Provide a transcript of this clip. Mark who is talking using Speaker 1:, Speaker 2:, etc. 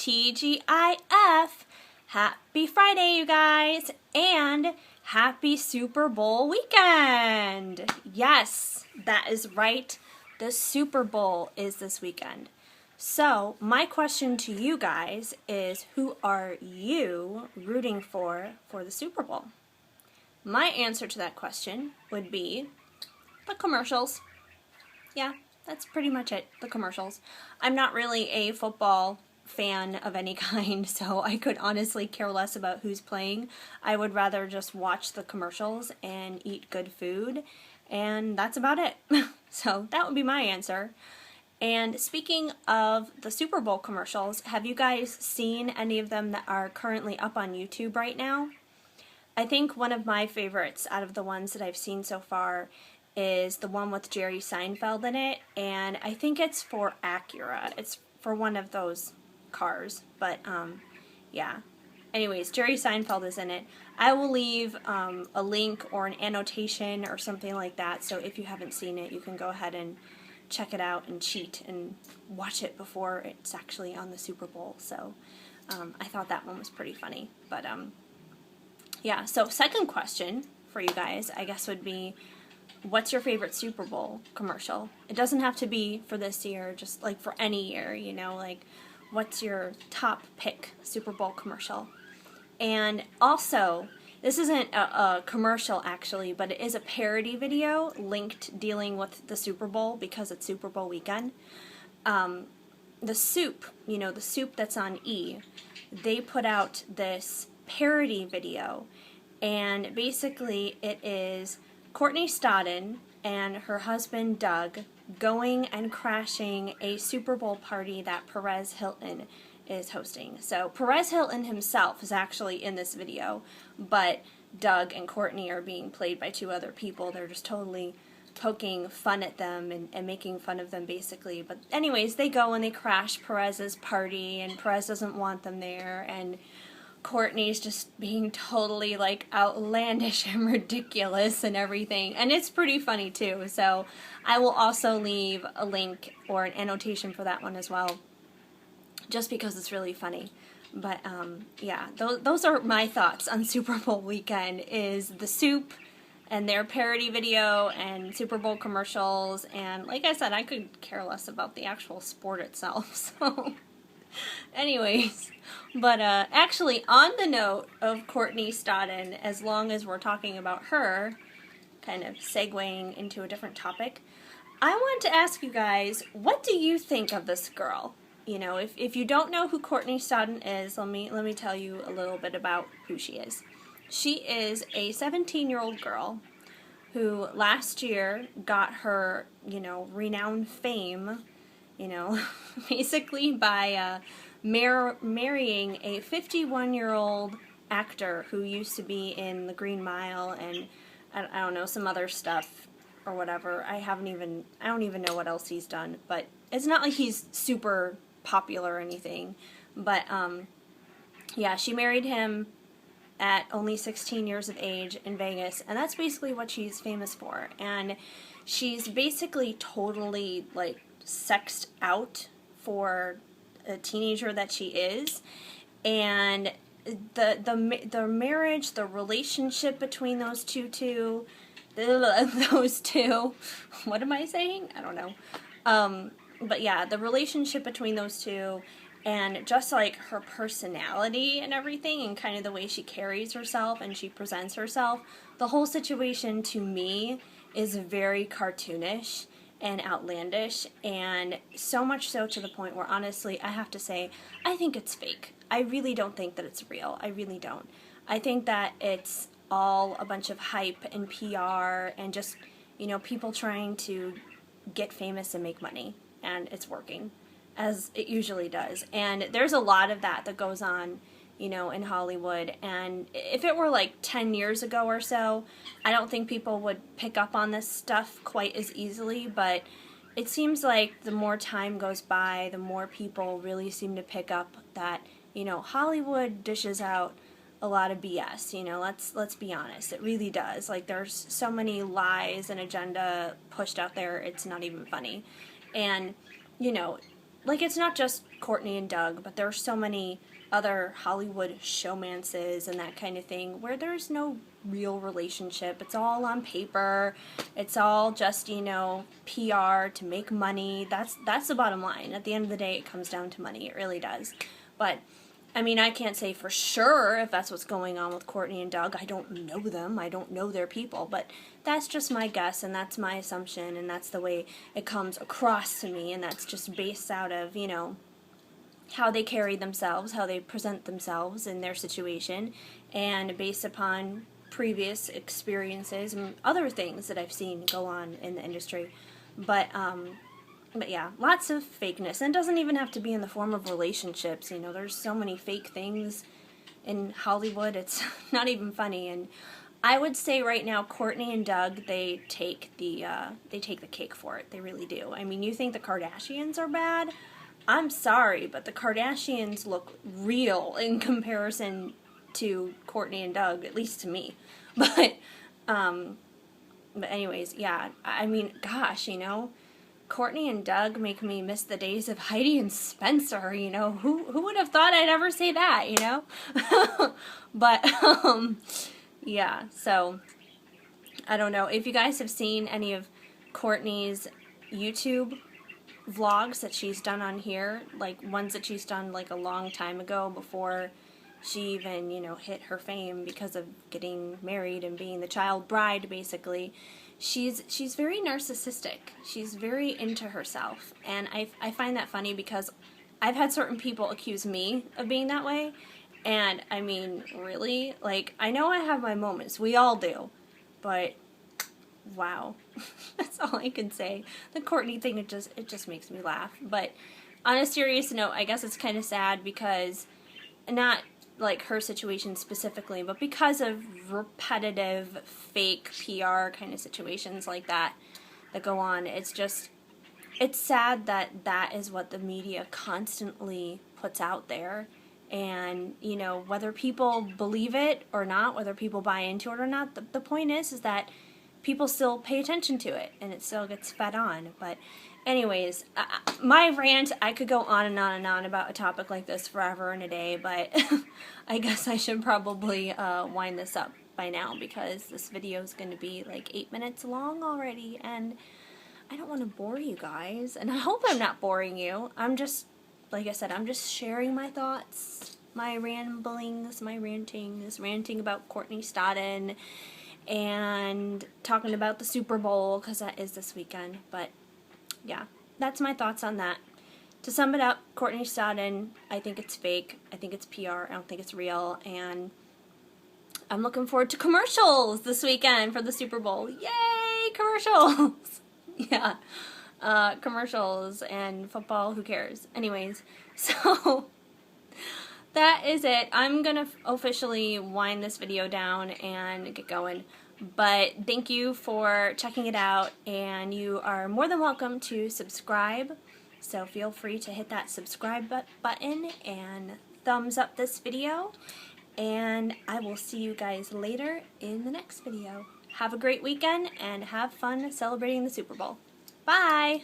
Speaker 1: TGIF. Happy Friday, you guys, and happy Super Bowl weekend. Yes, that is right. The Super Bowl is this weekend. So, my question to you guys is, who are you rooting for the Super Bowl? My answer to that question would be the commercials. Yeah, that's pretty much it, the commercials. I'm not really a football fan of any kind, so I could honestly care less about who's playing. I would rather just watch the commercials and eat good food, and that's about it. So that would be my answer. And speaking of the Super Bowl commercials, have you guys seen any of them that are currently up on YouTube right now? I think one of my favorites out of the ones that I've seen so far is the one with Jerry Seinfeld in it, and I think it's for Acura. It's for one of those cars, but yeah. Anyways, Jerry Seinfeld is in it. I will leave a link or an annotation or something like that, so if you haven't seen it, you can go ahead and check it out and cheat and watch it before it's actually on the Super Bowl. So I thought that one was pretty funny. But yeah, so second question for you guys, I guess, would be, what's your favorite Super Bowl commercial? It doesn't have to be for this year, just like for any year, you know, like what's your top pick Super Bowl commercial? And also, this isn't a commercial actually, but it is a parody video linked dealing with the Super Bowl because it's Super Bowl weekend. The Soup, you know, the soup that's on E, they put out this parody video, and basically it is Courtney Stodden and her husband Doug going and crashing a Super Bowl party that Perez Hilton is hosting. So Perez Hilton himself is actually in this video, but Doug and Courtney are being played by two other people. They're just totally poking fun at them and making fun of them, basically. But anyways, they go and they crash Perez's party, and Perez doesn't want them there, and Courtney's just being totally like outlandish and ridiculous and everything, and it's pretty funny too. So I will also leave a link or an annotation for that one as well, just because it's really funny. But yeah, those are my thoughts on Super Bowl weekend, is the Soup and their parody video and Super Bowl commercials, and like I said, I could care less about the actual sport itself. So anyways, but actually, on the note of Courtney Stodden, as long as we're talking about her, kind of segueing into a different topic, I want to ask you guys, what do you think of this girl? You know, if you don't know who Courtney Stodden is, let me tell you a little bit about who she is. She is a 17-year-old girl who last year got her, you know, renowned fame, you know, basically by marrying a 51-year-old actor who used to be in The Green Mile and I don't know, some other stuff or whatever. I don't even know what else he's done, but it's not like he's super popular or anything. But yeah, she married him at only 16 years of age in Vegas, and that's basically what she's famous for. And she's basically totally like sexed out for a teenager that she is, and the marriage, the relationship between those two, what am I saying? I don't know. But yeah, the relationship between those two, and just like her personality and everything, and kind of the way she carries herself and she presents herself, the whole situation to me is very cartoonish and outlandish, and so much so to the point where, honestly, I have to say, I think it's fake. I really don't think that it's real. I really don't. I think that it's all a bunch of hype and PR and just, you know, people trying to get famous and make money, and it's working, as it usually does. And there's a lot of that goes on, you know, in Hollywood, and if it were like 10 years ago or so, I don't think people would pick up on this stuff quite as easily, but it seems like the more time goes by, the more people really seem to pick up that, you know, Hollywood dishes out a lot of BS, you know, let's be honest, it really does. Like, there's so many lies and agenda pushed out there, it's not even funny. And, you know, like, it's not just Courtney and Doug, but there are so many other Hollywood showmances and that kind of thing where there's no real relationship. It's all on paper. It's all just, you know, PR to make money. That's the bottom line. At the end of the day, it comes down to money. It really does. But I mean, I can't say for sure if that's what's going on with Courtney and Doug. I don't know them. I don't know their people. But that's just my guess, and that's my assumption, and that's the way it comes across to me, and that's just based out of, you know, how they carry themselves, how they present themselves in their situation, and based upon previous experiences and other things that I've seen go on in the industry. But yeah, lots of fakeness. And it doesn't even have to be in the form of relationships. You know, there's so many fake things in Hollywood. It's not even funny. And I would say right now, Courtney and Doug, they take the cake for it. They really do. I mean, you think the Kardashians are bad? I'm sorry, but the Kardashians look real in comparison to Courtney and Doug, at least to me. But anyways, yeah. I mean, gosh, you know, Courtney and Doug make me miss the days of Heidi and Spencer, you know. Who would have thought I'd ever say that, you know? But, yeah, so, I don't know. If you guys have seen any of Courtney's YouTube vlogs that she's done on here, like ones that she's done like a long time ago before she even, you know, hit her fame because of getting married and being the child bride, basically, she's very narcissistic. She's very into herself, and I find that funny because I've had certain people accuse me of being that way, and I mean, really, like, I know I have my moments, we all do, but wow. That's all I can say. The Courtney thing, it just makes me laugh. But on a serious note, I guess it's kind of sad because, not like her situation specifically, but because of repetitive fake PR kind of situations like that go on, it's sad that that is what the media constantly puts out there. And, you know, whether people believe it or not, whether people buy into it or not, the point is that people still pay attention to it, and it still gets fed on. But anyways, my rant, I could go on and on and on about a topic like this forever and a day, but I guess I should probably wind this up by now because this video is going to be like 8 minutes long already, and I don't want to bore you guys, and I hope I'm not boring you. I'm just, like I said, I'm just sharing my thoughts, my ramblings, my rantings, ranting about Courtney Stodden, and talking about the Super Bowl, because that is this weekend. But yeah, that's my thoughts on that. To sum it up, Courtney Stodden, I think it's fake. I think it's PR. I don't think it's real. And I'm looking forward to commercials this weekend for the Super Bowl. Yay, commercials! Yeah, commercials and football, who cares? Anyways, so that is it. I'm going to officially wind this video down and get going. But thank you for checking it out, and you are more than welcome to subscribe. So feel free to hit that subscribe button and thumbs up this video. And I will see you guys later in the next video. Have a great weekend and have fun celebrating the Super Bowl. Bye!